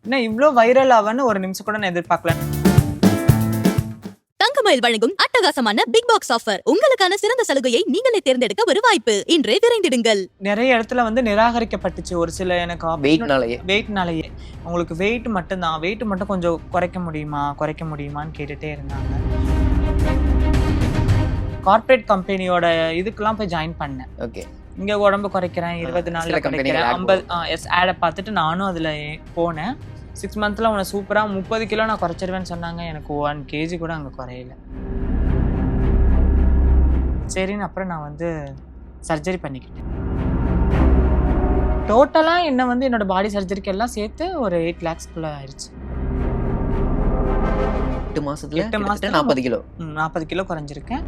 என்ன இவ்ளோ வைரல் ஆவன்னு ஒரு நிமிஷம் கூட நான் எதிர்பார்க்கல. தங்கமயில் வழங்கும் அட்டகாசமான பிக் பாக்ஸ் ஆஃபர். உங்களுக்கான சிறந்த சலுகையை நீங்களே தேர்ந்தெடுக்க ஒரு வாய்ப்பு. இன்றே விரைந்திடுங்கள். நிறைய இடத்துல வந்து நிராகரிக்கப்பட்டுச்சு ஒரு சில எனக்கு வெயிட்னாலயே. உங்களுக்கு வெயிட் மட்டும்தான், வெயிட் மட்டும் கொஞ்சம் குறைக்க முடியுமான்னு கேட்டுட்டே இருந்தாங்க. கார்ப்பரேட் கம்பெனியோட இதுக்கெல்லாம் போய் ஜாயின் பண்ணேன். ஓகே. இங்க உடம்பு குறைக்கிறேன், 20 நாள்ல குறைக்கிறேன், 50 ஆட பார்த்துட்டு நானும் அதுல போனேன். 6 மந்த்ல உன சூப்பரா 30 கிலோ நான் குறைச்சிருவேன்னு சொன்னாங்க. எனக்கு 1 kg கூட அங்க குறையல. சரின்னு அப்புறம் நான் வந்து சர்ஜரி பண்ணிக்கிட்டேன். டோட்டலா என்ன வந்து என்னோட பாடி சர்ஜரிக்கு எல்லாம் சேர்த்து ஒரு 8 lakhsக்குள்ள ஆயிடுச்சு. 8 மாசத்துல 40 கிலோ 40 கிலோ குறைஞ்சிருக்கேன்.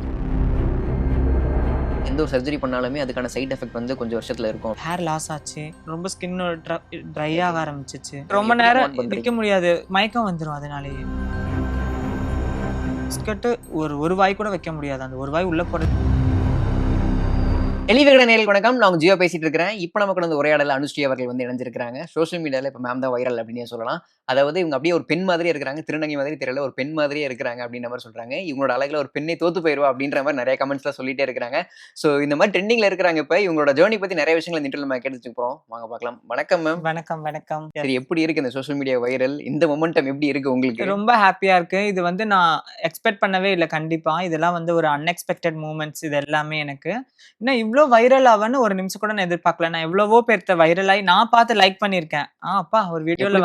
எந்த ஒரு சர்ஜரி பண்ணாலுமே அதுக்கான சைடு எஃபெக்ட் வந்து கொஞ்சம் வருஷத்துல இருக்கும். ஹேர் லாஸ் ஆச்சு, ரொம்ப ஸ்கின் ட்ரை ஆக ஆரம்பிச்சிச்சு, ரொம்ப நேரம் நிக்க முடியாது, மயக்கம் வந்துடும். அதனாலேயே பிஸ்கட்டு ஒரு வாய் கூட வைக்க முடியாது, அந்த ஒரு வாய் உள்ள போறது. எளிவகட நேயர்களுக்கு வணக்கம். நான் ஜியோ பேசிட்டு இருக்கிறேன். இப்போ நமக்கு வந்து உரையாடல அனுஸ்ரீ அவர்கள் வந்து இணைஞ்சிருக்காங்க. சோஷியல் மீடியாவில் இப்போ மேம் தான் வைரல் அப்படின்னே சொல்லலாம். அதாவது இவங்க அப்படியே ஒரு பெண் மாதிரியே இருக்கிறாங்க, திருநங்கை மாதிரி தெரியல, ஒரு பெண் மாதிரியே இருக்கிறாங்க அப்படின்ற மாதிரி சொல்றாங்க. இவங்களோட அழகுல ஒரு பெண்ணை தோத்து போயிருவா அப்படின்ற மாதிரி நிறைய கமெண்ட்ஸ்லாம் சொல்லிட்டே இருக்கிறாங்க. ஸோ இந்த மாதிரி ட்ரெண்டிங்ல இருக்கிறாங்க. இப்போ இவங்களோட ஜேர்னி பத்தி நிறைய விஷயங்கள் இந்த நம்ம கேட்டு போறோம். வாங்க பார்க்கலாம். வணக்கம் மேம். வணக்கம். சரி, எப்படி இருக்கு இந்த சோஷியல் மீடியா வைரல்? இந்த மொமெண்டம் எப்படி இருக்கு உங்களுக்கு? ரொம்ப ஹாப்பியா இருக்கு. இது வந்து நான் எக்ஸ்பெக்ட் பண்ணவே இல்லை. கண்டிப்பா இதெல்லாம் வந்து ஒரு அன்எக்ஸ்பெக்டட் மூமெண்ட்ஸ். இது எல்லாமே எனக்கு இன்னும் இவ்ளோ வைரல் ஆவன்னு ஒரு நிமிஷம் கூட நான் எதிர்பார்க்கல. நான் எவ்வளவோ பேர்த்த வைரல் ஆகி நான் பார்த்து லைக் பண்ணியிருக்கேன். அப்பா ஒரு வீடியோல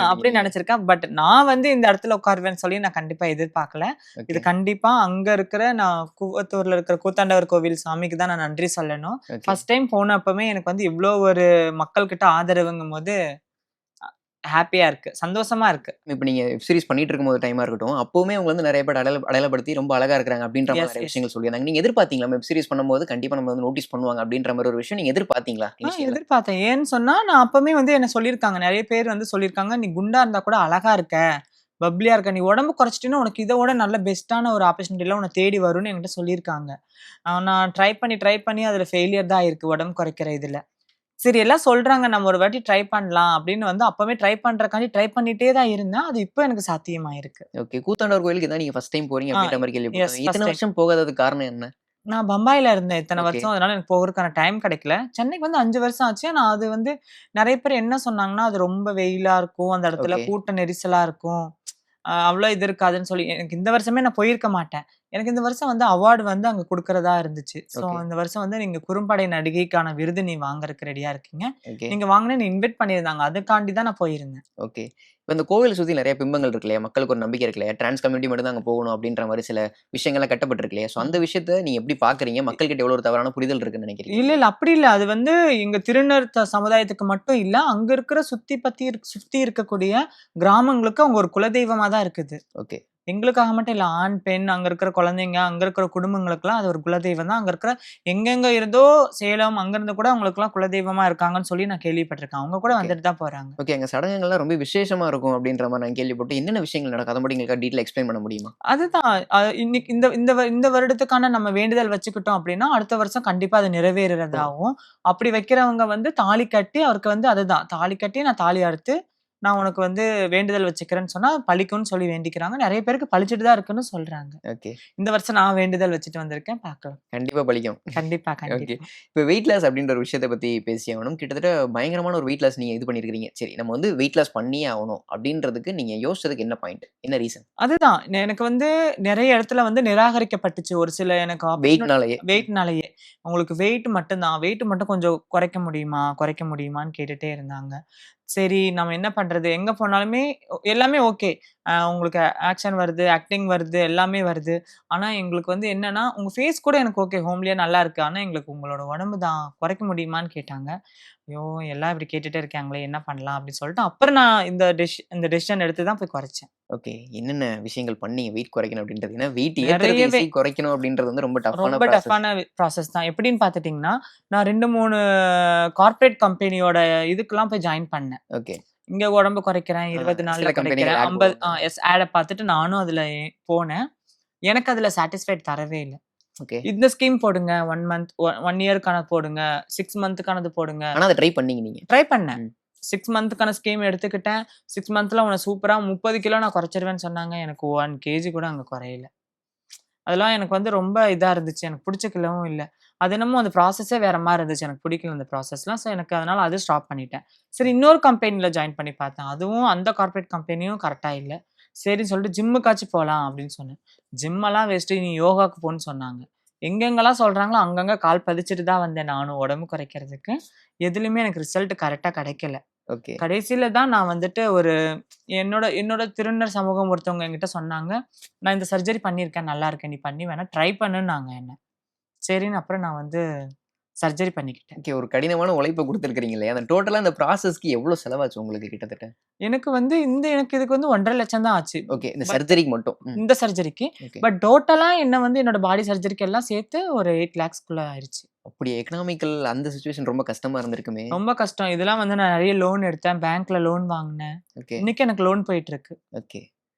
அப்படி நினைச்சிருக்கேன். பட் நான் வந்து இந்த இடத்துல உட்காருவேன்னு சொல்லி நான் கண்டிப்பா எதிர்பார்க்கல. இது கண்டிப்பா அங்க இருக்கிற நான் கூவத்தூர்ல இருக்கிற கூத்தாண்டவர் கோவில் சாமிக்கு தான் நான் நன்றி சொல்லணும். ஃபர்ஸ்ட் டைம் போனப்பமே எனக்கு வந்து இவ்ளோ ஒரு மக்கள் கிட்ட ஆதரவுங்கும் போது ஹாப்பியா இருக்கு, சந்தோஷமா இருக்கு. இப்போ நீங்க வெப் சீரிஸ் பண்ணிட்டு இருக்கும்போது டைமா இருக்கட்டும், அப்பவுமே அவங்க வந்து நிறைய பேர் அடையாளப்படுத்தி ரொம்ப அழகா இருக்காங்க அப்படின்ற மாதிரி நிறைய விஷயங்கள் சொல்லியிருந்தாங்க. நீங்க எதிர்பார்த்தீங்களா வெப் சீரிஸ் பண்ணும்போது கண்டிப்பா நம்ம வந்து நோட்டீஸ் பண்ணுவாங்க அப்படின்ற மாதிரி ஒரு விஷயம் நீங்க எதிர்பார்த்தீங்களா? எதிர்பார்த்தேன். ஏன்னு சொன்னா நான் அப்பவுமே வந்து என்ன சொல்லியிருக்காங்க, நிறைய பேர் வந்து சொல்லியிருக்காங்க, நீ குண்டா இருந்தா கூட அழகா இருக்க, பப்ளியா இருக்க, நீ உடம்பு குறைச்சிட்டீங்கன்னா உனக்கு இதோட நல்ல பெஸ்ட்டான ஒரு ஆப்பர்ச்சுனிட்டி எல்லாம் உன்னை தேடி வரும்னு என்கிட்ட சொல்லியிருக்காங்க. நான் ட்ரை பண்ணி அதுல ஃபெயிலியர் தான் ஆயிருக்கு உடம்பு குறைக்கிற இதுல. சரி எல்லாம் சொல்றாங்க, நம்ம ஒரு வாட்டி ட்ரை பண்ணலாம் அப்படின்னு வந்து அப்பவே ட்ரை பண்ணிட்டே தான் இருந்தேன். அது இப்போ எனக்கு சாத்தியமாயிருக்கு. ஓகே. கூத்தாண்டவர் கோயிலுக்கு தான் நீங்க ஃபர்ஸ்ட் டைம் போறீங்க அப்படின்ற மாதிரி கேள்விப்பட்டேன். இத்தனை வருஷம் போகாததுக்கு காரணம் என்ன? நான் பம்பாயில இருந்தேன் இத்தனை வருஷம். அதனால எனக்கு போகிறதுக்கான டைம் கிடைக்கல. சென்னைக்கு வந்து 5 வருஷம் ஆச்சு. ஆனா அது வந்து நிறைய பேர் என்ன சொன்னாங்கன்னா, அது ரொம்ப வெயிலா இருக்கும், அந்த இடத்துல கூட்ட நெரிசலா இருக்கும், அவ்வளோ இது இருக்காதுன்னு சொல்லி எனக்கு இந்த வருஷமே நான் போயிருக்க மாட்டேன். எனக்கு இந்த வருஷம் வந்து அவார்டு வந்து அங்க குடுக்கறதா இருந்துச்சு. ஸோ இந்த வருஷம் வந்து நீங்க குறும்படை நடிகைக்கான விருது நீ வாங்குறதுக்கு ரெடியா இருக்கீங்க, நீங்க வாங்கினு இன்வைட் பண்ணியிருந்தாங்க. அதுக்காண்டி தான் நான் போயிருந்தேன். ஓகே. இப்போ இந்த கோவிலை சுத்தி நிறைய பிம்பங்கள் இருக்கு இல்லையா? மக்களுக்கு ஒரு நம்பிக்கை இருக்கு இல்லையா? டிரான்ஸ் கம்யூனிட்டி மட்டும் தான் அங்க போகணும் அப்படின்ற மாதிரி சில விஷயங்கள்லாம் கட்டப்பட்டிருக்கு இல்லையா? ஸோ அந்த விஷயத்த நீங்க எப்படி பாக்குறீங்க? மக்கள்கிட்ட எவ்வளவு ஒரு தவறான புரிதல் இருக்குன்னு நினைக்கிறீங்க? இல்ல அப்படி இல்ல. அது வந்து எங்க திருநர் சமுதாயத்துக்கு மட்டும் இல்ல, அங்க இருக்கிற சுத்தி இருக்கக்கூடிய கிராமங்களுக்கு அவங்க ஒரு குலதெய்வமா தான் இருக்குது. ஓகே. எங்களுக்காக மட்டும் இல்ல, ஆண், பெண், அங்க இருக்கிற குழந்தைங்க, அங்க இருக்கிற குடும்பங்களுக்கெல்லாம் அது ஒரு குலதெய்வம் தான். அங்க இருக்கிற எங்கெங்க இருந்தோ சேலம் அங்க இருந்து கூட அவங்களுக்கெல்லாம் குலதெய்வமா இருக்காங்கன்னு சொல்லி நான் கேள்விப்பட்டிருக்கேன். அவங்க கூட வந்துட்டு தான் போறாங்க. ஓகே. அங்க சடங்குகள்லாம் ரொம்ப விசேஷமா இருக்கும் அப்படின்ற மாதிரி நான் கேள்விப்பட்டேன். என்னென்ன விஷயங்கள் நடக்கும்? அதை மட்டும் எங்களுக்கு டீட்டெயில் எக்ஸ்பிளைன் பண்ண முடியுமா? அதுதான் இன்னைக்கு இந்த வருடத்துக்கான நம்ம வேண்டுதல் வச்சுக்கிட்டோம் அப்படின்னா அடுத்த வருஷம் கண்டிப்பா அது நிறைவேறுறதாகும். அப்படி வைக்கிறவங்க வந்து தாலி கட்டி அவருக்கு வந்து அதுதான் தாலி கட்டி நான் தாலி அறுத்து நான் உனக்கு வந்து வேண்டுதல் வச்சுக்கிறேன்னு சொன்னா பழிக்கும்னு சொல்லி வேண்டிக்கிறாங்க. நிறைய பேருக்கு பழிச்சிட்டு தான் இருக்குன்னு சொல்றாங்க. ஓகே. இந்த வருஷம் நான் வேண்டுதல் வச்சுட்டு வந்திருக்கேன், பார்க்கலாம். கண்டிப்பா பழிக்கும். கண்டிப்பா. ஓகே. இப்போ வெயிட் லாஸ் அப்படின்ற ஒரு விஷயத்தை பத்தி பேசி ஆகணும். கிட்டத்தட்ட பயங்கரமான ஒரு வெயிட் லாஸ் நீங்க இது பண்ணிருக்கீங்க. சரி, நம்ம வந்து வெயிட் லாஸ் பண்ணியே ஆகணும் அப்படின்றதுக்கு நீங்க யோசிச்சதுக்கு என்ன பாயிண்ட், என்ன ரீசன்? அதுதான் எனக்கு வந்து நிறைய இடத்துல வந்து நிராகரிக்கப்பட்டுச்சு ஒரு சில எனக்கு வெயிட்னாலயே. உங்களுக்கு வெயிட் மட்டும் கொஞ்சம் குறைக்க முடியுமான்னு கேட்டுட்டே இருந்தாங்க. சரி நம்ம என்ன பண்றது, எங்க போனாலுமே எல்லாமே ஓகே, உங்களுக்கு ஆக்ஷன் வருது, ஆக்டிங் வருது, எல்லாமே வருது. ஆனா எங்களுக்கு வந்து என்னன்னா, உங்க ஃபேஸ் கூட எனக்கு ஓகே, ஹோம்லியா நல்லா இருக்கு. ஆனா எங்களுக்கு உங்களோட உடம்பு தான் குறைக்க முடியுமான்னு கேட்டாங்க. ஐயோ! எல்லாம் இப்படி கேட்டுட்டே இருக்காங்களே, என்ன பண்ணலாம் அப்படின்னு சொல்லிட்டு அப்புறம் நான் இந்த டெசிஷன் எடுத்து தான் போய் குறைச்சேன். ஓகே. என்னென்ன விஷயங்கள் பண்ணீங்க வெயிட் குறைக்கணும் அப்படின்றது? ஏன்னா வெயிட் ஏத்துறது ஈஸி, குறைக்கணும் அப்படின்றது வந்து ரொம்ப டஃப்பான ப்ராசஸ் தான். எப்படின்னு பார்த்துட்டீங்கன்னா, நான் 2, 3 கார்ப்பரேட் கம்பெனியோட இதுக்கெல்லாம் போய் ஜாயின் பண்ணேன். ஓகே. இங்க உடம்பு குறைக்கிறேன், 20 நாள்ல குறைக்கிறேன், 50 ஆட பார்த்துட்டு நானும் அதுல போனேன். எனக்கு அதுல சாட்டிஸ்ஃபைட் தரவே இல்ல. ஓகே. இந்த ஸ்கீம் போடுங்க, 1 மந்த் 1 இயர்க்கானது போடுங்க, 6 மந்த்க்கானது போடுங்க. ஆனா அத ட்ரை பண்ணீங்க நீங்க? ட்ரை பண்ணேன். 6 மந்த்துக்கான ஸ்கீம் எடுத்துக்கிட்டேன். 6 மந்த்ல உன்ன சூப்பரா 30 கிலோ நான் குறைச்சிருவேன்னு சொன்னாங்க. எனக்கு 1 கேஜி கூட அங்க குறையல. அதெல்லாம் எனக்கு வந்து ரொம்ப இதா இருந்துச்சு. எனக்கு பிடிச்சுக்கவும் இல்ல. அது என்னமோ அந்த ப்ராசஸே வேற மாரி இருந்துச்சு. எனக்கு பிடிக்கல அந்த ப்ராசஸ்லாம். ஸோ எனக்கு அதனால அது ஸ்டாப் பண்ணிட்டேன். சரி இன்னொரு கம்பெனில ஜாயின் பண்ணி பார்த்தேன். அதுவும் அந்த கார்ப்பரேட் கம்பெனியும் கரெக்ட்டா இல்ல. சரின்னு சொல்லிட்டு ஜிம்முக்காச்சும் போலாம் அப்படின்னு சொன்னேன். ஜிம்மெல்லாம் வேஸ்ட்டு நீ யோகாக்கு போன்னு சொன்னாங்க. எங்கெங்கலாம் சொல்றாங்களோ அங்கங்க கால் பதிச்சுட்டு தான் வந்தேன் நானும் உடம்பு குறைக்கிறதுக்கு. எதுலயுமே எனக்கு ரிசல்ட் கரெக்ட்டா கிடைக்கல. ஓகே. கடைசில தான் நான் வந்துட்டு ஒரு என்னோட என்னோட திருநர் சமூகம் ஒருத்தவங்க என்கிட்ட சொன்னாங்க. "நான் இந்த சர்ஜரி பண்ணியிருக்கேன். நல்லா இருக்கேன். நீ பண்ணி வேணா ட்ரை பண்ணுன்னாங்க என்ன." சரின்னு அப்புறம் நான் வந்து சர்ஜரி பண்ணிக்கிட்டேன். ஓகே. ஒரு கடினமான உழைப்ப குடுத்துருக்கிறீங்க இல்லையா? அந்த டோட்டலா அந்த ப்ராசஸ்க்கு எவ்வளோ செலவாச்சு உங்களுக்கு கிட்டத்தட்ட? எனக்கு வந்து எனக்கு இதுக்கு வந்து 1,50,000 தான் ஆச்சு. ஓகே. இந்த பட் சர்ஜரிக்கு மட்டும். ம். இந்த சர்ஜரிக்கு. ஓகே. பட் டோட்டலா என்ன வந்து என்னோட பாடி சர்ஜரிக்கு எல்லாம் சேர்த்து ஒரு 8 லேக்ஸ்க்குள்ள ஆயிருச்சு. அப்படி எக்கனாமிக்கல் அந்த சிச்சுவேஷன் ரொம்ப கஷ்டமா இருந்திருக்குமே! ரொம்ப கஷ்டம். இதெல்லாம் வந்து நான் நெறைய லோன் எடுத்தேன். பேங்க்ல லோன் வாங்குனேன். ஓகே. இன்னைக்கும் எனக்கு லோன் போயிட்டு இருக்கு. ஓகே.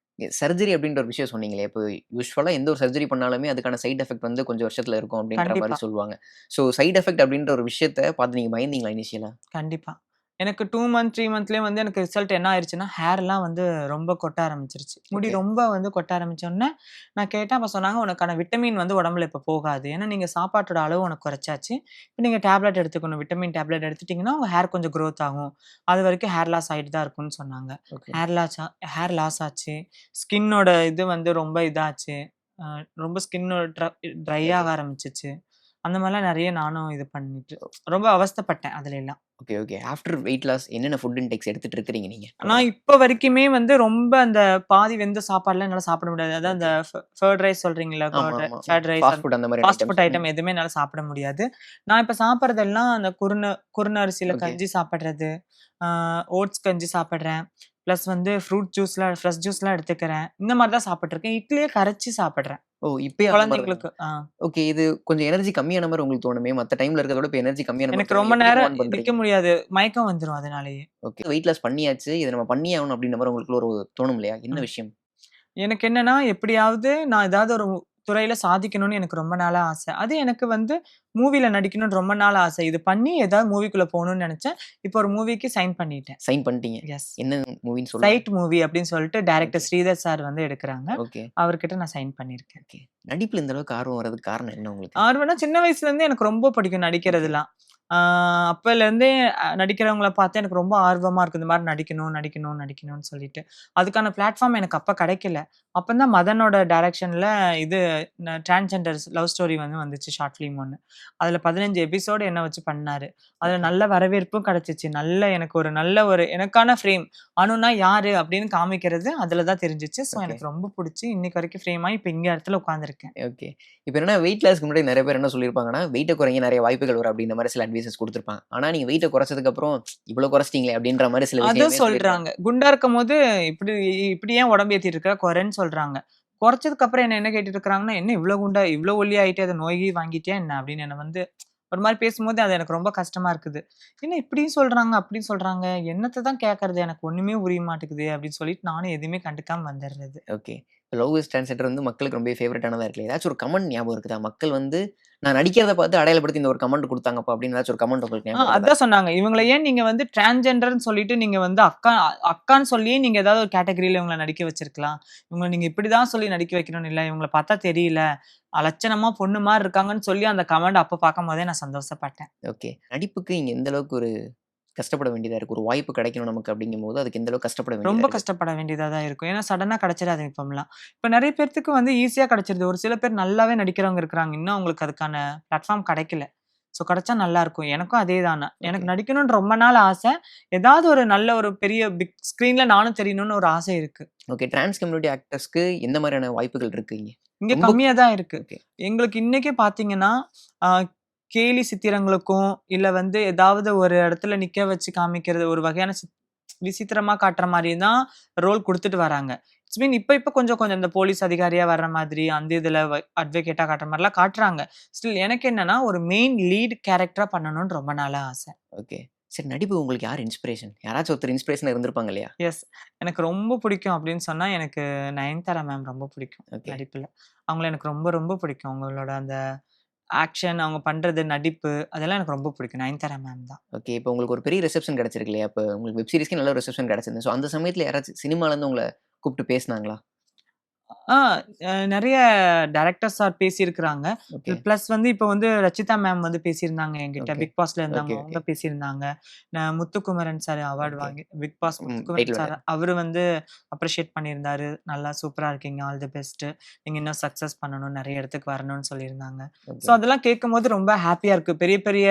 சர்ஜரி அப்படின்ற ஒரு விஷயம் சொன்னீங்களே, இப்போ யூசுவலா எந்த ஒரு சர்ஜரி பண்ணாலுமே அதுக்கான சைட் எஃபெக்ட் வந்து கொஞ்சம் வருஷத்துல இருக்கும் அப்படின்ற மாரி கண்டிப்பா. சொல்லுவாங்க. ஸோ சைட் எஃபெக்ட் அப்படின்ற ஒரு விஷயத்த பார்த்து நீங்க பயந்தீங்களா இனிஷியலா? கண்டிப்பா. எனக்கு 2 மந்த், 3 மந்த்லயே வந்து எனக்கு ரிசல்ட் என்ன ஆயிருச்சுன்னா, ஹேர்லாம் வந்து ரொம்ப கொட்ட ஆரம்பிச்சுருச்சு. முடி ஓகே. ரொம்ப வந்து கொட்ட ஆரம்பிச்சோனே, நான் கேட்டேன். அப்ப சொன்னாங்க, "உனக்கான விட்டமின் வந்து உடம்புல இப்ப போகாது. ஏன்னா நீங்க சாப்பாட்டோட அளவு உனக்கு குறைச்சாச்சு. இப்ப நீங்க டேப்லெட் எடுத்துக்கணும். விட்டமின் டேப்லெட் எடுத்துட்டீங்கன்னா, உங்க ஹேர் கொஞ்சம் குரோத் ஆகும். அதுவரைக்கும் ஹேர் லாஸ் ஆயிட்டு தான் இருக்கும்னு" சொன்னாங்க. ஓகே. ஹேர் லாஸ் ஆச்சு. ஸ்கின்னோட இது வந்து ரொம்ப இதாச்சு. அ ரொம்ப ஸ்கின்னோட ட்ரை ஓகே. ஆக ஆரம்பிச்சுச்சு. அந்த மாரிலாம் நெறைய நானும் இது பண்ணிட்டு ரொம்ப அவஸ்தைப்பட்டேன் அதுல எல்லாம். Okay, okay. After weight loss என்னென்ன ஃபுட் இன்டேக்ஸ் எடுத்துட்டு இருக்கிறீங்க நீங்க? நான் இப்ப வரைக்குமே வந்து ரொம்ப அந்த பாதி வெந்த சாப்பாடுலாம் என்னால சாப்பிட முடியாது. அதான் அந்த ஓகே. கர்ட் ரைஸ் சொல்றீங்கல்ல, ஆமா, ஆமா, ஆமா. கர்ட் ரைஸ் ஃபாஸ்ட் ஃபுட் அந்த மாரியான ஃபாஸ்ட் ஐட்டம்ஸ். ஃபுட் ம். ஐட்டம் எதுவுமே என்னால சாப்பிட முடியாது. நான் இப்ப சாப்பிடுறதெல்லாம் அந்த குருண அரிசியில ஓகே. கஞ்சி சாப்பிடுறது, ஆ ஓட்ஸ் கஞ்சி சாப்பிடுறேன். பிளஸ் வந்து ஃப்ரெஷ் ஜூஸ்லாம் எடுத்துக்கிறேன். இந்த மாரி தான் சாப்பிட்டுருக்கேன். இட்லியே கரைச்சு சாப்பிடுறேன். ஓ! இப்பயே அந்த மாரி தானா? குழந்தைங்களுக்கு ஓகே. இது கொஞ்சம் எனர்ஜி கம்மியான மாரி உங்களுக்கு தோணுமே! மத்த டைம்ல இருக்கிறத விட இப்ப எனர்ஜி கம்மியான மாரி எனக்கு தோணும். ரொம்ப எப்படி மூவ் நேரம் ஆன் நிக்க பண்றீங்க? முடியாது. மயக்கம் வந்துரும் அதனாலயே. ஓகே. வெயிட் லாஸ் பண்ணியாச்சு. இத நம்ம பண்ணியே ஆகணும் அப்படின்ற மாரி உங்களுக்குள்ள ஒரு தோணும் இல்லையா? என்ன ம். விஷயம்? எனக்கு என்னன்னா, எப்படியாவது நான் ஏதாவது ஒரு துறையில சாதிக்கணும்னு எனக்கு ரொம்ப நாளா ஆசை. அது எனக்கு வந்து மூவில நடிக்கணும்னு ரொம்ப நாள் ஆசை. இது பண்ணி ஏதாவது மூவிக்குள்ள போணும்னு நெனச்சேன். இப்போ ஒரு மூவிக்கு சைன் பண்ணிட்டேன். சைன் பண்ணிட்டீங்க. எஸ். என்ன மூவின்னு சொல்லலாம்? சைட் மூவி அப்படின்னு சொல்லிட்டு ஓகே, டைரக்டர் ஸ்ரீதர் சார் வந்து எடுக்குறாங்க. ஓகே, அவர்கிட்ட நான் சைன் பண்ணியிருக்கேன். ஓகே. நடிப்புல இந்த அளவுக்கு ஆர்வம் வர்றதுக்கு காரணம் என்ன உங்களுக்கு? ஆர்வம்னா சின்ன வயசுலேருந்தே எனக்கு ரொம்ப பிடிக்கும் ஓகே, நடிக்கிறதுலாம். ஆ அப்பலேருந்தே நடிக்கிறவங்கள பார்த்தா எனக்கு ரொம்ப ஆர்வமா இருக்கும். இந்த மாரி நடிக்கணும், நடிக்கணும், நடிக்கணும்னு சொல்லிட்டு. அதுக்கான பிளாட்ஃபார்ம் எனக்கு அப்ப கிடைக்கல. அப்பதான் மதனோட டைரக்ஷன்ல இது டிரான்ஸ்ஜெண்டர்ஸ் லவ் ஸ்டோரி வந்து வந்துச்சு ஷார்ட் ஃபிலிம் ஒண்ணு. அதுல 15 எபிசோடு என்ன வச்சு பண்ணாரு. அதுல ஓகே, நல்ல வரவேற்பும் கிடைச்சுச்சு. எனக்கு ஒரு நல்ல ஒரு எனக்கான ஃப்ரேம். அனுனா யாரு அப்படின்னு காமிக்கிறது அதுல தான் தெரிஞ்சுச்சு. ஸோ ஓகே, எனக்கு ரொம்ப புடிச்சு இன்னைக்கு வரைக்கும் ஃப்ரேம் ஆயி இப்ப இங்க இடத்துல உட்கார்ந்துருக்கேன். ஓகே. இப்ப என்னன்னா வெயிட் லாஸ்க்கு முன்னாடி நெறைய பேர் என்ன சொல்லியிருப்பாங்கன்னா, வெயிட்ட குறைங்க நெறைய வாய்ப்புகள் வரும் அப்படின்ற மாரி சில அட்வைஸஸ் குடுத்துருப்பாங்க. ஆனா நீங்க வெயிட்ட குறைச்சதுக்கு அப்புறம் இவ்ளோ குறைச்சிட்டீங்களே அப்படின்ற மாரி சில அதுவும் விஷயமே சொல்லியிருப்பாங்க. சொல்றாங்க. குண்டா இருக்கும்போது இப்படி இப்படி ஏன் உடம்பு ஏத்திட்டு இருக்க? குறைன்னு சொல்றாங்க. குறைச்சதுக்கு அப்புறம் என்ன கேட்டுட்டு இருக்காங்கன்னா, "என்ன இவ்ளோ குண்டா இவ்ளோ ஒல்லி ஆயிட்டே அத நோய் கீய் வாங்கிட்டியா என்ன?" அப்படின்னு என்ன வந்து ஒரு மாரி பேசும்போது அது எனக்கு ரொம்ப கஷ்டமா இருக்குது. என்ன இப்படியும் சொல்றாங்க, அப்படியும் சொல்றாங்க. என்னத்த தான் கேட்கறது? எனக்கு ஒண்ணுமே புரிய மாட்டேங்குதே அப்படின்னு சொல்லிட்டு நானும் எதுவுமே கண்டுக்காம வந்துர்றது. ஓகே. லவ் இஸ் டிரான்ஸ்ஜெண்டர் வந்து மக்களுக்கு ரொம்பவே ஃபேவரைட்டானதா இருக்குல்ல. ஏதாச்சும் ஒரு கமெண்ட் ஞாபகம் இருக்குதா? மக்கள் வந்து நான் நடிக்கிறத பார்த்து அடையாளப்படுத்தி இந்த ஒரு கமெண்ட் குடுத்தாங்கப்பா அப்படின்னு ஏதாச்சும் ஒரு கமெண்ட் உங்களுக்கு ஞாபகம் இருக்குதா? அதான் சொன்னாங்க. இவங்கள ஏன் நீங்க வந்து டிரான்ஸ்ஜெண்டர்ன்னு சொல்லிட்டு நீங்க வந்து அக்கான்னு சொல்லியே நீங்க ஏதாவது ஒரு கேட்டகரில இவங்கள நடிக்க வச்சிருக்கலாம். இவங்கள நீங்க இப்படிதான் சொல்லி நடிக்க வைக்கணும்னு இல்ல. இவங்கள பார்த்தா தெரியல. லட்சணமா பொண்ணு மாரி இருக்காங்கன்னு சொல்லி அந்த கமெண்ட் அப்ப பார்க்கும்போதே நான் சந்தோஷப்பட்டேன். ஓகே. நடிப்புக்கு இங்க எந்த அளவுக்கு ஒரு கஷ்டப்பட வேண்டியதா இருக்கு? ஒரு வாய்ப்பு கிடைக்கணும் நமக்கு அப்படிங்கும்போது, அதுக்கு எந்த அளவுக்கு கஷ்டப்பட வேண்டியதா ரொம்ப இருக்கு? கஷ்டப்பட வேண்டியதா தான் இருக்கும். ஏன்னா சடனா கிடைச்சிடாது இப்பம்லாம். இப்ப நெறைய பேத்துக்கு வந்து ஈஸியா கிடைச்சிருது. ஒரு சில பேர் நல்லாவே நடிக்கிறவங்க இருக்கிறாங்க. இன்னும் அவங்களுக்கு அதுக்கான பிளாட்ஃபார்ம் கிடைக்கல. ஸோ கிடைச்சா நல்லாருக்கும். எனக்கும் அதே தான. ஓகே, எனக்கு நடிக்கணும்னு ரொம்ப நாள் ஆசை. ஏதாவது ஒரு நல்ல ஒரு பெரிய பிக் ஸ்க்ரீன்ல நானும் தெரியணும்னு ஒரு ஆசை இருக்கு. ஓகே. டிரான்ஸ் கம்யூனிட்டி ஆக்டர்ஸ்க்கு எந்த மாரியான வாய்ப்புகள் இருக்கு இங்க? இங்க ரொம்ப கம்மியா தான் இருக்கு. ஓகே, எங்களுக்கு இன்னைக்கே பார்த்தீங்கன்னா, அ கேலி சித்திரங்களுக்கும், இல்ல வந்து ஏதாவது ஒரு இடத்துல நிக்க வச்சு காமிக்கிறது, ஒரு வகையான விசித்திரமா காட்டுற மாரி தான் ரோல் குடுத்துட்டு வராங்க. இட்ஸ் மீன் இப்ப கொஞ்சம் கொஞ்சம் இந்த போலீஸ் அதிகாரியா வர்ற மாதிரி, அந்த இதுல அட்வொகேட்டா காட்டுற மாரிலாம் காட்டுறாங்க. ஸ்டில் எனக்கு என்னன்னா, ஒரு மெயின் லீட் கேரக்டரா பண்ணணும்னு ரொம்ப நாளா ஆசை. ஓகே. சரி நடிப்பு உங்களுக்கு யார் இன்ஸ்பிரேஷன்? யாராச்சும் ஒருத்தர் இன்ஸ்பிரேஷனா இருந்திருப்பாங்க இல்லையா? எஸ். எனக்கு ரொம்ப பிடிக்கும் அப்படின்னு சொன்னா, எனக்கு நயன்தாரா மேம் ரொம்ப பிடிக்கும் ஓகே, நடிப்புல. அவங்கள எனக்கு ரொம்ப ரொம்ப பிடிக்கும். அவங்களோட அந்த ஆக்ஷன், அவங்க பண்றது, நடிப்பு அதெல்லாம் எனக்கு ரொம்ப பிடிக்கும். நயன்தாரா மேம் தான். ஓகே. இப்போ உங்களுக்கு ஒரு பெரிய ரிசப்ஷன் கிடைச்சிருக்கு இல்லையா? இப்ப உங்களுக்கு வெப் சீரிஸ்க்கே நல்ல ஒரு ரிசப்ஷன் கிடைச்சிருந்து. ஸோ அந்த சமயத்துல யாராச்சும் சினிமாலருந்து உங்கள கூப்ட்டு பேசுனாங்களா? ஆ நெறைய டைரக்டர்ஸ் சார் பேசியிருக்கிறாங்க. ஓகே. பிளஸ் வந்து இப்ப வந்து ரச்சிதா மேம் வந்து பேசியிருந்தாங்க என்கிட்ட. ஓகே. பிக் பாஸ்ல இருந்தாங்க. Okay, okay. அவங்க பேசியிருந்தாங்க. Muthukumaran sir award okay. வாங்கி big boss Muthukumaran title sir winner. அவரு வந்து அப்ரிஷியேட் பண்ணியிருந்தாரு. நல்லா சூப்பரா இருக்கீங்க. All the best. நீங்க இன்னும் சக்சஸ் பண்ணணும். நெறைய இடத்துக்கு வரணும்னு சொல்லியிருந்தாங்க. So okay. அதெல்லாம் கேட்கும்போது ரொம்ப ஹேப்பியா இருக்கு. பெரிய பெரிய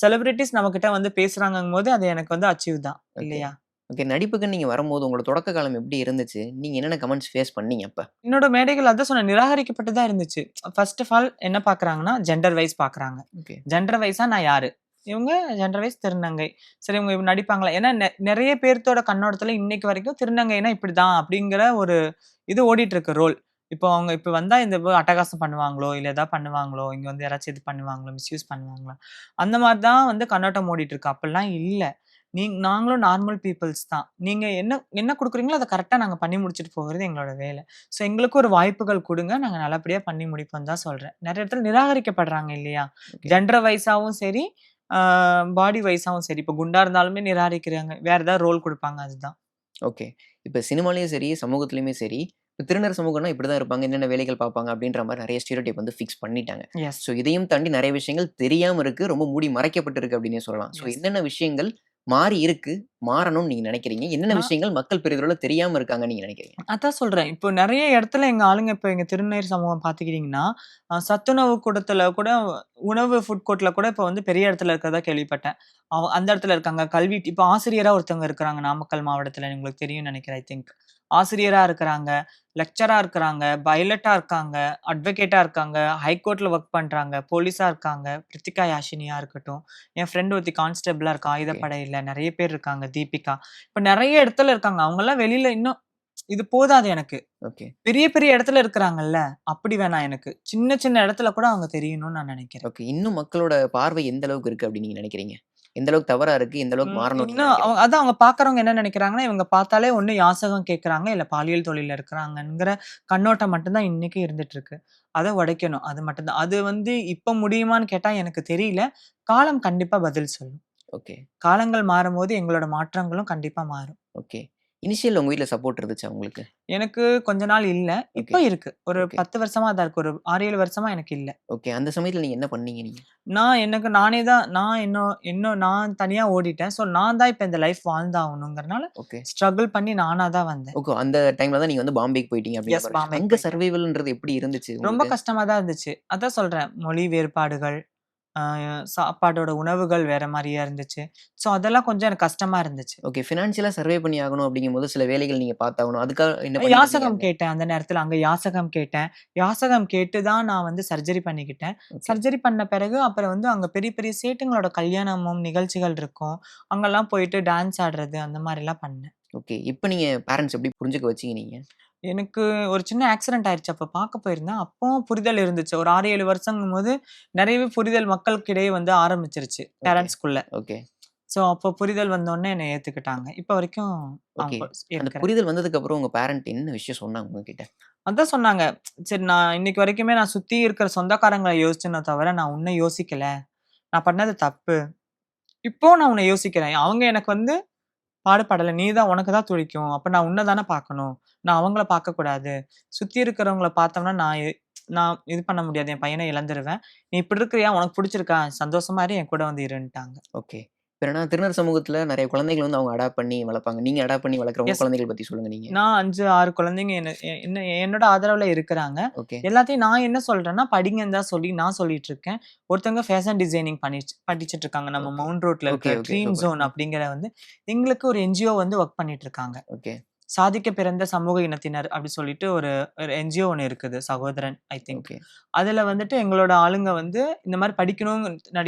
செலிபிரிட்டீஸ் நம்மகிட்ட வந்து பேசுறாங்கங்கும்போது அது எனக்கு வந்து அச்சீவ் தான் ஓகே. இல்லையா? ஓகே. நடிப்புக்குன்னு நீங்க வரும்போது உங்களோட தொடக்க காலம் எப்படி இருந்துச்சு? நீங்க என்னென்ன கமெண்ட்ஸ் ஃபேஸ் பண்ணீங்க அப்ப? என்னோட மேடைகள் அதான் சொன்னேன். நிராகரிக்கப்பட்டு தான் இருந்துச்சு. ஃபர்ஸ்ட் ஆஃப் ஆல் என்ன பார்க்குறாங்கன்னா, ஜெண்டர் வைஸ் பார்க்குறாங்க. ஓகே. ஜெண்டர் வைஸா நான் யாரு? இவங்க ஜெண்டர் வைஸ் திருநங்கை. சரி இவங்க இப்படி நடிப்பாங்களா? ஏன்னா நெறைய பேர்த்தோட கண்ணோட்டத்துல இன்னைக்கு வரைக்கும் திருநங்கைனா இப்படிதான் அப்படிங்கிற ஒரு இது ஓடிட்டு இருக்கு ரோல். இப்போ அவங்க இப்ப வந்தா இந்த அட்டகாசம் பண்ணுவாங்களோ, இல்ல ஏதாவது பண்ணுவாங்களோ, இங்க வந்து யாராச்சும் இது பண்ணுவாங்களோ, மிஸ்யூஸ் பண்ணுவாங்களா? அந்த மாரி தான் வந்து கண்ணோட்டம் ஓடிட்டு இருக்கு. அப்படிலாம் இல்ல. நாங்களும் நார்மல் பீப்பிள்ஸ் தான். நீங்க என்ன என்ன குடுக்குறீங்களோ அத கரெக்ட்டா நாங்க பண்ணி முடிச்சுட்டு போகுறது எங்களோட வேலை. ஸோ எங்களுக்கும் ஒரு வாய்ப்புகள் குடுங்க. நாங்க நல்லபடியா பண்ணி முடிப்போம்னு தான் சொல்றேன். நெறைய இடத்துல நிராகரிக்கப்படுறாங்க இல்லையா? ஓகே. ஜெண்டர் வைஸாவும் சரி, ஆ பாடி வைஸாவும் சரி. இப்ப குண்டா இருந்தாலுமே நிராகரிக்கிறாங்க. வேற ஏதாவது ரோல் குடுப்பாங்க அதுதான். ஓகே. இப்ப சினிமாலயும் சரி, சமூகத்திலயுமே சரி, இப்ப திருநர் சமூகம்னா இப்படிதான் இருப்பாங்க. என்னென்ன வேலைகள் பார்ப்பாங்க அப்படின்ற மாரி நெறைய ஸ்டீரியோடைப் வந்து ஃபிக்ஸ் பண்ணிட்டாங்க. எஸ், ஸோ இதையும் தாண்டி நெறைய விஷயங்கள் தெரியாம இருக்கு. ரொம்ப மூடி மறைக்கப்பட்டிருக்கு அப்படின்னே சொல்லலாம். So yes. என்னென்ன விஷயங்கள் மாறி இருக்கு, மாறணும்னு நீங்க நெனைக்கிறீங்க? என்னென்ன நான் விஷயங்கள் மக்கள் பெரிதளவுல தெரியாம இருக்காங்கன்னு நீங்க நெனைக்கிறீங்க? அதான் சொல்றேன். இப்போ நெறைய இடத்துல எங்க ஆளுங்க இப்ப எங்க திருநெல் சமூகம் பார்த்துக்கிட்டீங்கன்னா, சத்துணவு கூடத்துல கூட உணவு ஃபுட் கோர்ட்ல கூட இப்ப வந்து பெரிய இடத்துல இருக்கிறதா கேள்விப்பட்டேன். அந்த இடத்துல இருக்காங்க. கல்வி இப்ப ஆசிரியரா ஒருத்தவங்க இருக்கிறாங்க நாமக்கல் மாவட்டத்துல. உங்களுக்கு தெரியும்னு நெனைக்கிறேன் ஐ திங்க். ஆசிரியரா இருக்கிறாங்க, லெக்சரா இருக்கிறாங்க, பைலட்டா இருக்காங்க, அட்வொகேட்டா இருக்காங்க, ஹைகோர்ட்ல ஒர்க் பண்றாங்க, போலீஸா இருக்காங்க, பிரித்திகா யாஷினியா இருக்கட்டும். என் ஃப்ரெண்ட் ஒருத்தி கான்ஸ்டபிளா இருக்கா ஓகே. ஆயுதப்படையில. நெறைய பேர் இருக்காங்க. தீபிகா. இப்ப நெறைய இடத்துல இருக்காங்க. அவங்கலாம் வெளியில இன்னும் இது போதாது எனக்கு. ஓகே. பெரிய, பெரிய இடத்துல இருக்கிறாங்கல்ல. அப்படி வேணாம் எனக்கு. சின்ன, சின்ன இடத்துல கூட அவங்க தெரியணும்னு நான் நெனைக்கிறேன். ஓகே. இன்னும் மக்களோட பார்வை எந்த அளவுக்கு இருக்கு அப்படின்னு நீங்க நெனைக்கிறீங்க? எந்த அளவுக்கு தவறா இருக்கு? எந்த அளவுக்கு மாறணும்னு நீங்க இன்னும் நெனைக்கிறீங்க? அதான் அவங்க பார்க்குறவங்க என்ன நெனைக்கிறாங்கன்னா, இவங்க பார்த்தாலே ஒண்ணு யாசகம் கேட்கறாங்க, இல்ல பாலியல் தொழில்ல இருக்கிறாங்கங்கிற கண்ணோட்டம் மட்டும் தான் இன்னைக்கும் இருந்துட்டு இருக்கு. அத உடைக்கணும். அது மட்டும் தான். அது வந்து இப்ப முடியுமான்னு கேட்டா எனக்கு தெரியல. காலம் கண்டிப்பா பதில் சொல்லும். ஓகே. காலங்கள் மாறும்போது எங்களோட மாற்றங்களும் கண்டிப்பா மாறும். ஓகே. இனிஷியல் உங்க வீட்ல சப்போர்ட் இருந்துச்சா உங்களுக்கு? எனக்கு கொஞ்ச நாள் இல்ல. ஓகே. இப்ப இருக்கு. ஒரு ஓகே. 10 வருஷமா தான் இருக்கு. ஒரு 6, 7 வருஷமா எனக்கு இல்ல. ஓகே. அந்த சமயத்துல நீங்க என்ன பண்ணீங்க நீங்க? எனக்கு நானே தான் நான் இன்னும் நான் தனியா ஓடிட்டேன். ஸோ நான் தான் இப்ப இந்த லைஃப் வாழ்ந்தாகணுங்கிறனால, ஓகே. ஸ்ட்ரகிள் பண்ணி நானா தான் வந்தேன். ஓகே. அந்த டைம்ல தான் நீங்க வந்து பாம்பேக்கு போயிட்டீங்க அப்படின்ற எஸ் மாரி விஷயம். பாம்பேக்கு அங்க போயிட்டேன். சர்வைவல்ன்றது எப்படி இருந்துச்சு ரொம்ப உங்களுக்கு? கஷ்டமா தான் இருந்துச்சு. அதான் சொல்றேன். மொழி வேறுபாடுகள், அ சாப்பாடோட உணவுகள் வேற மாரியா இருந்துச்சு. ஸோ அதெல்லாம் கொஞ்சம் எனக்கு கஷ்டமா இருந்துச்சு. ஓகே. ஃபினான்ஷியலா சர்வே பண்ணி ஆகணும் அப்படிங்கும்போது சில வேலைகள் நீங்க பார்த்தாகணும். அதுக்காக என்ன பண்ணிட்டு இருந்தீங்க யாசகம் அங்க? கேட்டேன் அந்த நேரத்துல. அங்க யாசகம் கேட்டேன். யாசகம் கேட்டு தான் நான் வந்து சர்ஜரி பண்ணிக்கிட்டேன். ஓகே. சர்ஜரி பண்ண பிறகு அப்புறம் வந்து அங்க பெரிய பெரிய சேட்டுங்களோட கல்யாணமும், நிகழ்ச்சிகள் இருக்கும். அங்கலாம் போயிட்டு டான்ஸ் ஆடுறது அந்த மாரிலாம் பண்ணேன். ஓகே. இப்ப நீங்க பேரண்ட்ஸ் எப்படி புரிஞ்சுக்க வச்சீங்க நீங்க? எனக்கு ஒரு சின்ன ஆக்சிடென்ட் ஆயிருச்சு. அப்ப பார்க்க போயிருந்தேன். அப்பவும் புரிதல் இருந்துச்சு. ஒரு 6, 7 வருஷங்கும்போது நெறையவே புரிதல் மக்களுக்கிடையே வந்து ஆரம்பிச்சுருச்சு. ஓகே. பேரண்ட்ஸ்குள்ள. ஓகே. ஸோ அப்போ புரிதல் வந்தோனே என்ன ஏத்துக்கிட்டாங்க. இப்ப வரைக்கும் ஓகே. அவங்க அந்த இருக்கிறேன். புரிதல் வந்ததுக்கு அப்புறம் உங்க பேரண்ட் என்ன விஷயம் சொன்னாங்க உங்ககிட்ட? அதான் சொன்னாங்க. சரி நான் இன்னைக்கு வரைக்குமே நான் சுத்தி இருக்கிற சொந்தக்காரங்கள யோசிச்சேனே தவிர, நான் உன்ன யோசிக்கல. நான் பண்ணது தப்பு. இப்போ நான் உன்ன யோசிக்கிறேன். அவங்க எனக்கு வந்து பாடுபடல. நீ தான் உனக்கு தான் துடிக்கும். அப்ப நான் உன்ன தானே பார்க்கணும். நான் அவங்கள பார்க்கக்கூடாது. சுத்தி இருக்கிறவங்கள பார்த்தோம்னா, நான் இது பண்ண முடியாது. என் பையன இழந்துருவேன். நீ இப்படி இருக்கிறியா? உனக்கு புடிச்சிருக்கா? சந்தோஷமா இரு. என் கூட வந்து இருன்ட்டாங்க. ஓகே. இப்ப என்னன்னா திருநர் சமூகத்துல நெறைய குழந்தைகள் வந்து அவங்க அடாப்ட் பண்ணி வளர்ப்பாங்க. நீங்க அடாப்ட் பண்ணி வளர்க்குற உங்க எஸ். குழந்தைகள் பத்தி சொல்லுங்க நீங்க. நான் 5, 6 குழந்தைங்க என்னோட ஆதரவுல இருக்கிறாங்க. ஓகே. எல்லாத்தையும் நான் என்ன சொல்றேன்னா, படிங்கன்னு தான் நான் சொல்லிட்டு இருக்கேன். ஒருத்தவங்க ஃபேஷன் டிசைனிங் படிச்சுட்டு இருக்காங்க. நம்ம ஓகே. மவுண்ட் ரோட்ல ஓகே, இருக்கிற ஓகே. Dream super. ஜோன் அப்படிங்கிற வந்து எங்களுக்கு ஒரு என்ஜிஓ வந்து ஒர்க் பண்ணிட்டு இருக்காங்க. ஓகே. சாதிக்க பிறந்த சமூக இனத்தினர் அப்படி சொல்லிட்டு ஒரு ஒரு என்ஜிஓ ஒண்ணு இருக்குது. சகோதரன் ஐ திங்க். ஓகே. அதுல வந்துட்டு எங்களோட ஆளுங்க வந்து இந்த மாரி படிக்கணும்னு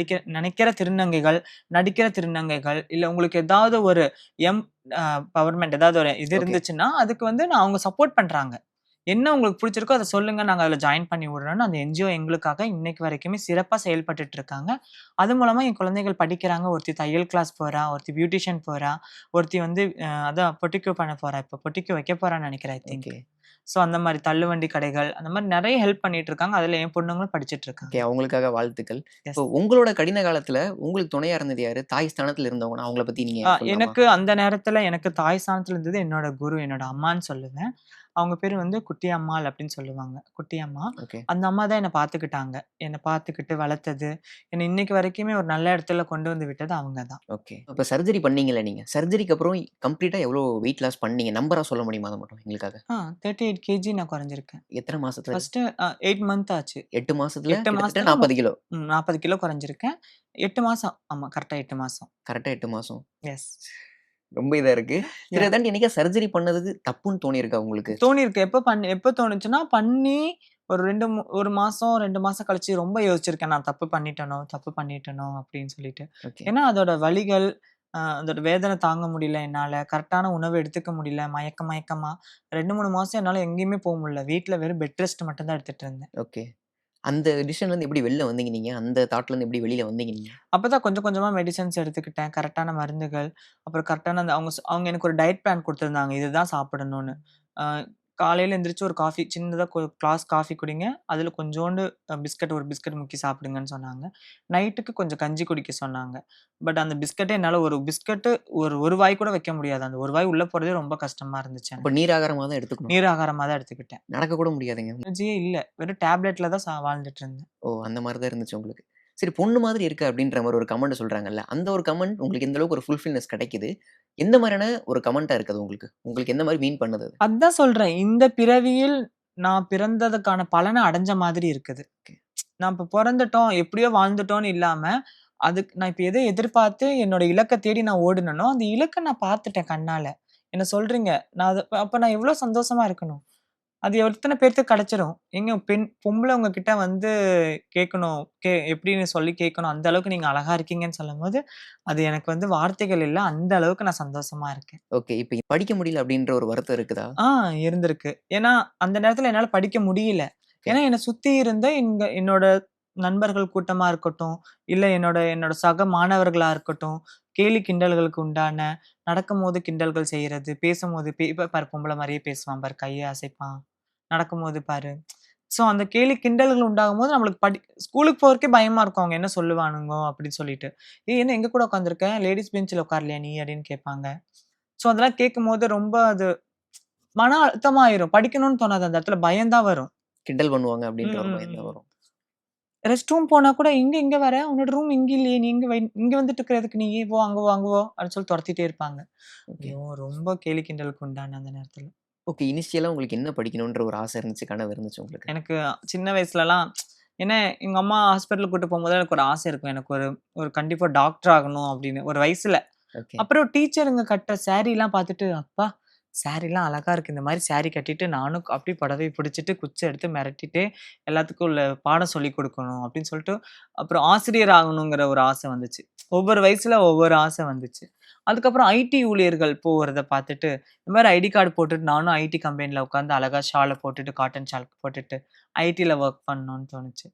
நினைக்கிற திருநங்கைகள், நடிக்கிற திருநங்கைகள், இல்ல உங்களுக்கு ஏதாவது ஒரு எம் அ பவர்மென்ட் ஏதாவது ஒரு இது ஓகே. இருந்துச்சுன்னா, அதுக்கு வந்து அவங்க சப்போர்ட் பண்றாங்க. என்ன உங்களுக்கு புடிச்சிருக்கோ அத சொல்லுங்க. நாங்க அதுல ஜாயின் பண்ணி விடுறோம்னு அந்த என்ஜிஓ எங்களுக்காக இன்னைக்கு வரைக்குமே சிறப்பா செயல்பட்டுட்டு இருக்காங்க. அது மூலமா என் குழந்தைகள் படிக்கிறாங்க. ஒருத்தி தையல் கிளாஸ் போறா, ஒருத்தி பியூட்டிஷியன் போறா, ஒருத்தி வந்து அதான் பொட்டிக்கோ பண்ண போறா. இப்ப பொட்டிக்கோ வைக்க போறான்னு நெனைக்கிறேன் ஐ திங்க். ஓகே. ஸோ அந்த மாதிரி தள்ளுவண்டி கடைகள் அந்த மாதிரி நிறைய ஹெல்ப் பண்ணிட்டு இருக்காங்க. அதுல என் பொண்ணுங்களும் படிச்சிட்டு இருக்காங்க. ஓகே. அவங்களுக்காக வாழ்த்துக்கள். இப்போ உங்களோட கடின காலத்துல உங்களுக்கு துணையா இருந்தது யாரு? தாய் ஸ்தானத்துல இருந்தவங்கன்னா அவங்கள பத்தி நீங்க சொல்லலாமா? எனக்கு அந்த நேரத்துல எனக்கு தாய் ஸ்தானத்துல இருந்தது என்னோட குரு, என்னோட அம்மான்னு சொல்லுவேன். அவங்க பேரு வந்து குட்டி அம்மாள் அப்படின்னு சொல்லுவாங்க. குட்டி அம்மா. ஓகே. அந்த அம்மா தான் என்ன பார்த்துக்கிட்டாங்க. என்ன பார்த்துக்கிட்டு வளர்த்தது. என்ன இன்னைக்கு வரைக்குமே ஒரு நல்ல இடத்துல கொண்டு வந்து விட்டது அவங்க தான். ஓகே. இப்ப சர்ஜரி பண்ணீங்கல்ல நீங்க. சர்ஜரிக்கு அப்புறம் கம்ப்ளீட்டா எவ்வளோ வெயிட் லாஸ் பண்ணீங்க? நம்பரா சொல்ல முடியுமா அத மட்டும் எங்களுக்காக? 38 கேஜி நான் குறைஞ்சிருக்கேன். எத்தன மாசத்துல? ஃபர்ஸ்ட்டு 8 மந்த் ஆச்சு. 8 மாசத்துல 8 கிட்டத்தட்ட மாசத்துல 40 கிலோ. 40 கிலோ குறைஞ்சிருக்கேன். 8 மாசம். ஆமா கரெக்ட்டா 8 மாசம். கரெக்ட்டா 8 மாசம். எஸ். ரொம்ப இதா இருக்கு. சரி யாஹ்! அதாண்டி என்னைக்கா சர்ஜரி பண்ணது தப்புன்னு தோணியிருக்கா உங்களுக்கு? தோணியிருக்கு. எப்ப தோணுச்சுன்னா, பண்ணி ஒரு 1 மாசம், 2 மாசம் கழிச்சு ரொம்ப யோசிச்சிருக்கேன். நான் தப்பு பண்ணிட்டேனோ அப்படின்னு சொல்லிட்டு. ஓகே. ஏன்னா அதோட வலிகள், அதோட வேதனை தாங்க முடியல என்னால. கரெக்ட்டான உணவு எடுத்துக்க முடியல. மயக்கமா 2, 3 மாசம் என்னால எங்கேயுமே போ முடியல. வீட்ல வெறும் பெட் ரெஸ்ட் மட்டும் தான் எடுத்துட்டு இருந்தேன். ஓகே. அந்த டிசிஷன்லேருந்து எப்படி வெளில வந்தீங்க நீங்க? அந்த தாட்லேருந்து எப்படி வெளில வந்தீங்க நீங்க? அப்பதான் கொஞ்சம் கொஞ்சமா மெடிசின்ஸ் எடுத்துக்கிட்டேன். கரெக்ட்டான மருந்துகள், அப்புறம் கரெக்ட்டான அந்த அவங்க எனக்கு ஒரு டயட் பிளான் குடுத்திருந்தாங்க. இதுதான் சாப்பிடணும்னு. அ காலையில எந்திரிச்சு ஒரு காஃபி சின்னதா கிளாஸ் காஃபி குடிங்க. அதில கொஞ்சோண்டு ஒரு பிஸ்கட் முக்கி சாப்பிடுங்கன்னு சொன்னாங்க. நைட்டுக்கு கொஞ்சம் கஞ்சி குடிக்க சொன்னாங்க. பட் அந்த பிஸ்கட்டே என்னால ஒரு பிஸ்கட்டு ஒரு வாய் கூட வைக்க முடியாது. அந்த ஒரு வாய் உள்ள போறதே ரொம்ப கஷ்டமா இருந்துச்சு அப்ப எனக்கு. நீர் ஆகாரமா தான் எடுத்துக்கணும். நீர் ஆகாரமா தான் எடுத்துக்கிட்டேன். நடக்க கூட முடியாதுங்க. எனர்ஜியே இல்ல. வெறும் டேப்லெட்ல தான் வாழ்ந்துட்டு இருந்தேன். ஓ! அந்த மாரி தான் இருந்துச்சு உங்களுக்கு. சரி பொண்ணு மாதிரி இருக்க அப்படின்ற மாரி ஒரு கமெண்ட் சொல்றாங்கல்ல. அந்த ஒரு கமெண்ட் உங்களுக்கு எந்த அளவுக்கு ஒரு ஃபுல்ஃபில்னஸ் கிடைக்குது? எந்த மாரியான ஒரு கமெண்ட்டா இருக்கு அது உங்களுக்கு? உங்களுக்கு எந்த மாரி மீன் பண்ணுது அது? அதான் சொல்றேன். இந்த பிறவியில் நான் பிறந்ததுக்கான பலன அடைஞ்ச மாதிரி இருக்குது. ஓகே. நான் இப்ப பொறந்துட்டோம், எப்படியோ வாழ்ந்துட்டோம்னு இல்லாம, அதுக்கு நான் இப்ப எத எதிர்பார்த்து என்னோட இலக்க தேடி நான் ஓடுனனோ, அந்த இலக்க நான் பார்த்துட்டேன் கண்ணால. என்ன சொல்றீங்க? நான் அப்ப நான் எவ்வளோ சந்தோஷமா இருக்கணும். அது எத்தன பேத்துக்கு கிடைச்சிரும். ஏங்க பொம்பள உங்ககிட்ட வந்து கேட்கணும். எப்படின்னு சொல்லி கேட்கணும். அந்த அளவுக்கு நீங்க அழகா இருக்கீங்கன்னு சொல்லும்போது, அது எனக்கு வந்து வார்த்தைகள் இல்ல. அந்த அளவுக்கு நான் சந்தோஷமா இருக்கேன். ஓகே. இப்ப படிக்க முடியல அப்படின்ற ஒரு வருத்தம் இருக்குதா? ஆ இருந்திருக்கு. ஏன்னா, அந்த நேரத்துல என்னால படிக்க முடியல. ஓகே. ஏன்னா, என்ன சுத்தி இருந்த என்னோட நண்பர்கள் கூட்டமா இருக்கட்டும், இல்ல என்னோட என்னோட சக மாணவர்களா இருக்கட்டும், கேலி கிண்டல்களுக்கு உண்டான, நடக்கும்போது கிண்டல்கள் செய்றது, பேசும்போது இப்ப பாரு பொம்பள மாரியே பேசுவான் பாரு, கைய அசைப்பான். நடக்கும்போது பாரு. ஸோ அந்த கேலி கிண்டல்கள் உண்டாகும்போது நம்மளுக்கு ஸ்கூலுக்கு போறதுக்கே பயமா இருக்கும். அவங்க என்ன சொல்லுவானுங்கோ அப்படின்னு சொல்லிட்டு. "ஏய் என்ன எங்க கூட உட்காந்துருக்க? லேடீஸ் பெஞ்ச்ல உட்காரலையா நீ?" அப்படின்னு கேட்பாங்க. ஸோ அதெல்லாம் கேட்கும்போது ரொம்ப அது மன அழுத்தமாயிரும். படிக்கணும்னு தோணாது. அந்த இடத்துல பயம் தான் வரும். கிண்டல் பண்ணுவாங்க அப்படின்ற ம், ஒரு ம், பயம் தான் ம். வரும். ரெஸ்ட் ரூம் போனா கூட, இங்க வர? உன்னோட ரூம் இங்க இல்லையே! நீ இங்க வந்துட்டு இருக்கிற எதுக்கு நீ? போ அங்க வா, அங்க வா" அப்படின்னு சொல்லி தொரத்திட்டே இருப்பாங்க. ஓகே. ஐயோ! ரொம்ப கேலி கிண்டலுக்கு உண்டான அந்த நேரத்துல. ஓகே. இனிஷியலா உங்களுக்கு என்ன படிக்கணுன்ற ஒரு ஆசை இருந்துச்சு, கனவு இருந்துச்சு உங்களுக்கு? எனக்கு சின்ன வயசுலலாம் ஏன்னா எங்க அம்மா ஹாஸ்பிட்டலுக்கு கூட்டு போம்போது எனக்கு ஒரு ஆசை இருக்கும். எனக்கு ஒரு ஒரு கண்டிப்பா டாக்டர் ஆகணும் அப்படின்னு ஒரு வயசுல. ஓகே. அப்புறம் டீச்சருங்க கட்டுற சாரீலாம் பார்த்துட்டு, அப்பா! சாரீலாம் அழகா இருக்கு. இந்த மாரி சாரி கட்டிட்டு நானும் அப்படியே புடவைய பிடிச்சுட்டு, குச்சி எடுத்து மிரட்டிட்டு, எல்லாத்துக்கும் உள்ள பாடம் சொல்லிக் குடுக்கணும் அப்படின்னு சொல்லிட்டு, அப்புறம் ஆசிரியர் ஆகணுங்கிற ஒரு ஆசை வந்துச்சு. ஒவ்வொரு வயசுல ஒவ்வொரு ஆசை வந்துச்சு. அதுக்கப்புறம் ஐடி ஊழியர்கள் போறத பார்த்துட்டு, இந்த மாரி ஐடி கார்டு போட்டுட்டு நானும் ஐடி கம்பெனில உட்காந்து அழகா ஷால போட்டுட்டு, காட்டன் ஷால் போட்டுட்டு, ஐடில ஒர்க் பண்ணணும்னு தோணுச்சு.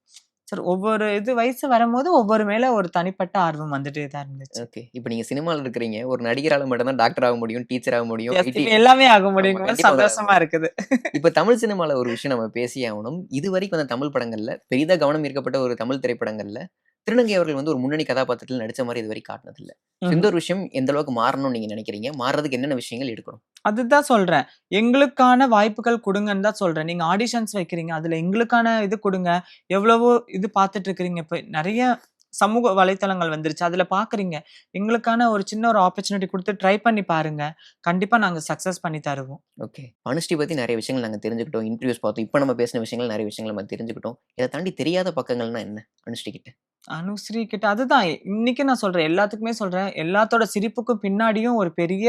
சரி ஒவ்வொரு வயசு வரும்போது, ஒவ்வொரு மேல ஒரு தனிப்பட்ட ஆர்வம் வந்துட்டே தான் இருந்துச்சு. ஓகே. இப்ப நீங்க சினிமால இருக்கிறீங்க. ஒரு நடிகரால மட்டும் தான் டாக்டர் ஆக முடியும், டீச்சர் ஆக முடியும், எஸ் ஐடி இப்ப எல்லாமே ஆக ஆமா முடியுங்கும்போது கண்டிப்பா உங்களால ஆக சந்தோஷமா முடியும். இருக்குது. இப்ப தமிழ் சினிமால ஒரு விஷயம் நம்ம பேசியே ஆவணும். இதுவரைக்கும் வந்த தமிழ் படங்கள்ல, பெரிதா கவனம் ஈர்க்கப்பட்ட ஒரு தமிழ் திரைப்படங்கள்ல, திருநங்கை அவர்கள் வந்து ஒரு முன்னணி கதாபாத்திரத்துல நடிச்ச மாரி இதுவரைக்கும் காட்டுனதில்ல. ஸோ இந்த ம்ஹ்ம். ஒரு விஷயம் எந்த அளவுக்கு மாறணும்னு நீங்க நினைக்கிறீங்க? மாறுறதுக்கு என்னென்ன விஷயங்கள் எடுக்கணும்? அதுதான் சொல்றேன். எங்களுக்கான வாய்ப்புகள் குடுங்கன்னு தான் சொல்றேன். நீங்க ஆடிஷன்ஸ் வைக்கிறீங்க. அதுல எங்களுக்கான இது குடுங்க. எவ்வளவோ இது பார்த்துட்டு இருக்கிறீங்க. இப்ப நெறைய சமூக வலைத்தளங்கள் வந்துருச்சு. அதுல பார்க்குறீங்க. எங்களுக்கான ஒரு சின்ன ஒரு ஆப்பர்ச்சுனிட்டி குடுத்து ட்ரை பண்ணி பாருங்க. கண்டிப்பா நாங்க சக்சஸ் பண்ணி தருவோம். ஓகே. அனுஷ்டி பத்தி நெறைய விஷயங்கள் நாங்க தெரிஞ்சுக்கிட்டோம். இன்டர்வியூஸ் பார்த்தோம். இப்ப நம்ம பேசின விஷயங்கள் நெறைய விஷயங்கள் நம்ம தெரிஞ்சுக்கிட்டோம். இத தாண்டி தெரியாத பக்கங்கள்னா என்ன? அனுஷ்டி கிட்ட? அனுஸ்ரீ கிட்ட அதுதான் இன்னைக்கு நான் சொல்றேன். எல்லாத்துக்குமே சொல்றேன். எல்லாத்தோட சிரிப்புக்கும் பின்னாடியும் ஒரு பெரிய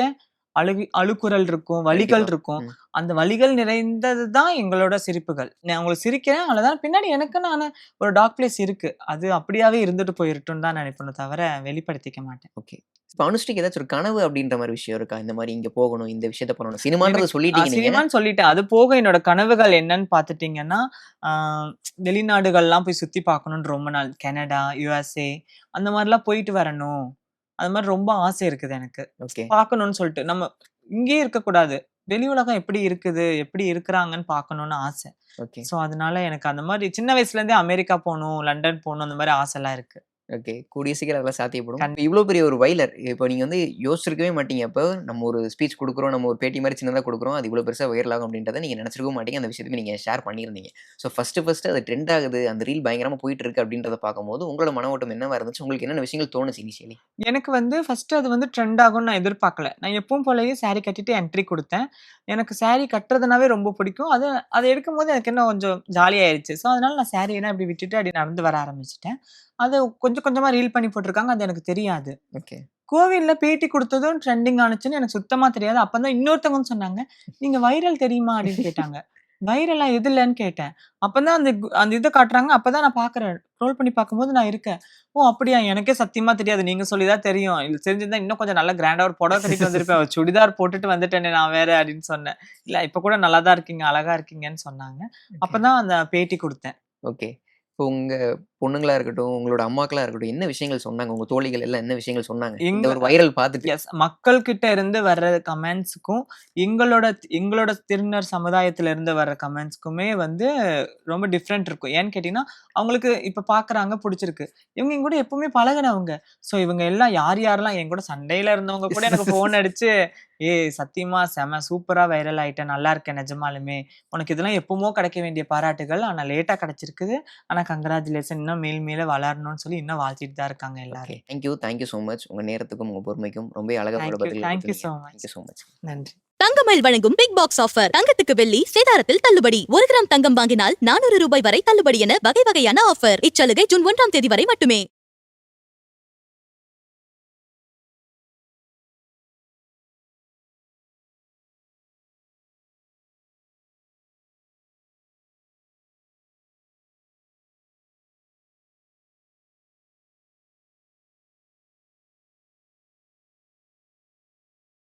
அழுகுரல் இருக்கும், வலிகள் கண்டிப்பா. இருக்கும். ம். அந்த வலிகள் நிறைந்தது தான் எங்களோட சிரிப்புகள். நான் உங்களுக்கு சிரிக்கிறேன் அவ்வளவுதான். பின்னாடி எனக்குன்னு ஒரு டார்க் பிளேஸ் இருக்கு. அது அப்படியாவே இருந்துட்டு போயிரட்டும்னு தான் நினைப்பேனே தவிர வெளிப்படுத்திக்க மாட்டேன். ஓகே. இப்ப அனுஷ்டிக்கு ஏதாச்சும் ஒரு கனவு அப்படின்ற மாரி விஷயம் இருக்கா? இந்த மாரி இங்க போகணும், இந்த விஷயத்த பண்ணணும். சினிமான்றத எனக்கு சொல்லிட்டீங்க நீங்க. சினிமான்னு சொல்லிட்டேன். அது போக என்னோட கனவுகள் என்னன்னு பார்த்துட்டீங்கன்னா, ஆ வெளிநாடுகள்லாம் போய் சுத்தி பார்க்கணும்னு ரொம்ப நாள். கனடா, USA அந்த மாரிலாம் போயிட்டு வரணும். அது மாரி ரொம்ப ஆசை இருக்குது எனக்கு. ஓகே. பார்க்கணும்னு சொல்லிட்டு. நம்ம இங்கேயே இருக்கக்கூடாது. வெளி உலகம் எப்படி இருக்குது, எப்படி இருக்கிறாங்கன்னு பார்க்கணும்னு ஆசை. ஓகே. ஸோ அதனால எனக்கு அந்த மாரி சின்ன வயசுலேருந்தே அமெரிக்கா போணும், லண்டன் போணும் அந்த மாரி ஆசைலாம் இருக்கு. ஓகே. கூடிய சீக்கிரம் அதெல்லாம் சாத்தியப்படும். கண் இவ்ளோ பெரிய ஒரு வைரல். இப்போ நீங்க வந்து யோசிச்சிருக்கவே மாட்டீங்க. அப்போ நம்ம ஒரு ஸ்பீச் குடுக்குறோம். நம்ம ஒரு பேட்டி மாரி சின்னதா குடுக்குறோம். அது இவ்ளோ பெருசா வைரல் ஆகும் அப்படின்றத நீங்க நெனச்சிருக்கவும் மாட்டீங்க. அந்த விஷயத்தையும் நீங்க ஷேர் பண்ணியிருந்தீங்க. ஸோ ஃபர்ஸ்ட்டு அது ட்ரெண்ட் ஆகுது. அந்த ரீல் பயங்கரமா போயிட்டு இருக்கு அப்படின்றத பார்க்கும்போது, உங்களோட மன ஓட்டம் என்னவா இருந்துச்சு? உங்களுக்கு என்னென்ன விஷயங்கள் தோணுச்சு இனிஷியலி? எனக்கு வந்து ஃபர்ஸ்ட்டு அது வந்து ட்ரெண்ட் ஆகும்னு நான் எதிர்பார்க்கல. நான் எப்பவும் போலயே சாரி கட்டிட்டு என்ட்ரி குடுத்தேன். எனக்கு சாரி கட்டுறதுனாவே ரொம்ப பிடிக்கும். அத எடுக்கும்போது எனக்கு இன்னும் கொஞ்சம் ஜாலியாயிருச்சு. ஸோ அதனால நான் சாரியெல்லாம் இப்படி விட்டுட்டு அப்படி நடந்து வர ஆரம்பிச்சுட்டேன். அத கொஞ்சம் கொஞ்சமா ரீல் பண்ணி போட்டுருக்காங்க. அது எனக்கு தெரியாது. ஓகே. கோவில்ல பேட்டி குடுத்ததும் ட்ரெண்டிங் ஆனுச்சுன்னு எனக்கு சுத்தமா தெரியாது. அப்பதான் இன்னொருத்தவங்க வந்து சொன்னாங்க. "நீங்க வைரல் தெரியுமா?" அப்படின்னு கேட்டாங்க. வைரலா எதுலன்னு கேட்டேன். அப்பதான் அந்த இத காட்டுறாங்க. அப்பதான் நான் பார்க்குறேன். ஸ்க்ரோல் பண்ணி பார்க்கும்போது நான் இருக்கேன். "ஓ! அப்படியா? எனக்கே சத்தியமா தெரியாது. நீங்க சொல்லி தான் தெரியும். இது தெரிஞ்சிருந்தா இன்னும் கொஞ்சம் நல்லா கிராண்டா ஒரு புடவ கட்டிட்டு வந்திருப்பேன். ஒரு சுடிதார் போட்டுட்டு வந்துட்டேனே நான் வேற" அப்படின்னு சொன்னேன். "இல்ல இப்ப கூட நல்லா தான் இருக்கீங்க. அழகா இருக்கீங்கன்னு" சொன்னாங்க. ஓகே. அப்பதான் அந்த பேட்டி குடுத்தேன். ஓகே. இப்போ உங்க பொண்ணுங்களா இருக்கட்டும், உங்களோட அம்மாக்களா இருக்கட்டும், என்ன விஷயங்கள் சொன்னாங்க? உங்க தோழிகள் எல்லாம் என்ன விஷயங்கள் சொன்னாங்க? இந்த எங்க ஒரு வைரல் பார்த்துட்டு. எஸ். மக்கள் கிட்ட இருந்து வர்ற கமெண்ட்ஸ்க்கும், எங்களோட எங்களோட திருநர் சமுதாயத்துல இருந்து வர்ற கமெண்ட்ஸ்க்குமே வந்து ரொம்ப டிஃபரெண்ட் இருக்கும். ஏன்னு கேட்டீங்கன்னா, அவங்களுக்கு இப்ப பார்க்குறாங்க புடிச்சிருக்கு. இவங்க என் கூட எப்பவுமே பழகுனவங்க. ஸோ இவங்க எல்லாம் யார் யாரெல்லாம் என் கூட சண்டையில இருந்தவங்க கூட எனக்கு ஃபோன் அடிச்சு, "ஏய் சத்தியமா செம சூப்பரா வைரல் ஆயிட்ட. நல்லா இருக்க நிஜமாலுமே. உனக்கு இதெல்லாம் எப்பவுமோ கிடைக்க வேண்டிய பாராட்டுகள். ஆனா லேட்டா கிடைச்சிருக்குது. ஆனா கங்கிராச்சுலேஷன். இன்னும் மேல் மேல வளரணும்னு" சொல்லி இன்னும் வாழ்த்திட்டு தான் இருக்காங்க ஓகே. எல்லாரும். Thank you so much. உங்க நேரத்துக்கும், உங்க பொறுமைக்கும் ரொம்பவே அழகா பல பதில்கள் தேங்க் யூ குடுத்தீங்க. So much. Thank you so much. நன்றி. தங்கமயில் வழங்கும் பிக் பாக்ஸ் ஆஃபர். தங்கத்துக்கு வெள்ளி சேதாரத்தில் தள்ளுபடி. 1 கிராம் தங்கம் வாங்கினால் 400 ரூபாய் வரை தள்ளுபடி என வகை வகையான ஆஃபர். இச்சலுகை ஜூன் 1ஆம் தேதி வரை மட்டுமே.